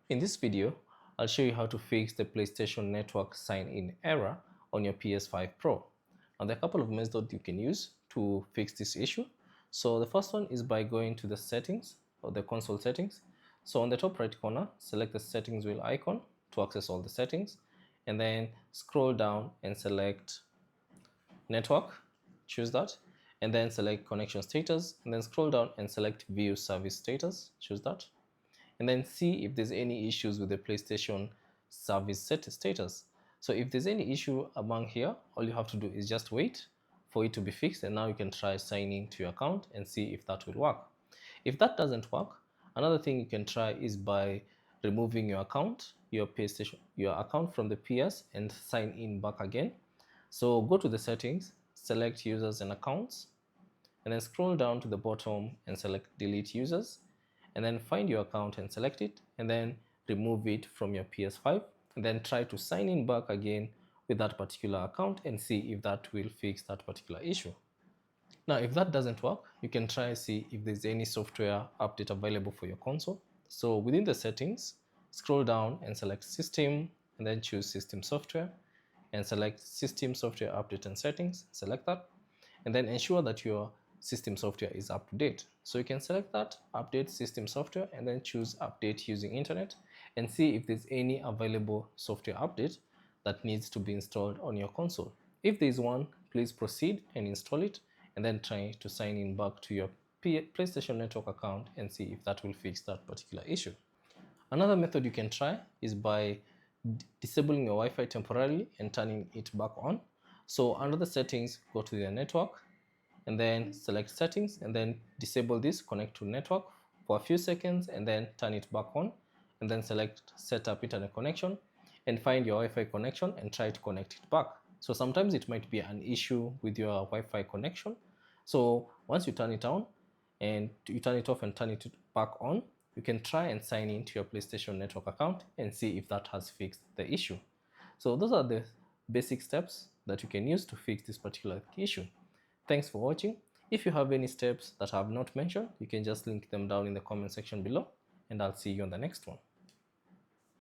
In this video, I'll show you how to fix the PlayStation Network sign-in error on your PS5 Pro. Now, there are a couple of methods you can use to fix this issue. So the first one is by going to the settings or the console settings. So on the top right corner, select the settings wheel icon to access all the settings, and then scroll down and select network, choose that, and then select connection status, and then scroll down and select view service status, choose that, and then see if there's any issues with the PlayStation service status. So if there's any issue among here, all you have to do is just wait for it to be fixed, and now you can try signing to your account and see if that will work. If that doesn't work, another thing you can try is by removing your account, your account from the PS and sign in back again. So go to the settings, select users and accounts, and then scroll down to the bottom and select delete users, and then find your account and select it, and then remove it from your PS5, and then try to sign in back again with that particular account and see if that will fix that particular issue. Now, if that doesn't work, you can try see if there's any software update available for your console. So within the settings, scroll down and select system, and then choose system software, and select system software update and settings, select that, and then ensure that your system software is up to date. So you can select that, update system software, and then choose update using internet, and see if there's any available software update that needs to be installed on your console. If there is one, please proceed and install it, and then try to sign in back to your PlayStation Network account and see if that will fix that particular issue. Another method you can try is by disabling your Wi-Fi temporarily and turning it back on. So under the settings, go to the network, and then select settings, and then disable this, connect to network for a few seconds, and then turn it back on, and then select set up internet connection, and find your Wi-Fi connection and try to connect it back. So sometimes it might be an issue with your Wi-Fi connection. So once you turn it on and you turn it off and turn it back on, you can try and sign in to your PlayStation Network account and see if that has fixed the issue. So those are the basic steps that you can use to fix this particular issue. Thanks for watching. If you have any steps that I have not mentioned, you can just link them down in the comment section below, and I'll see you on the next one.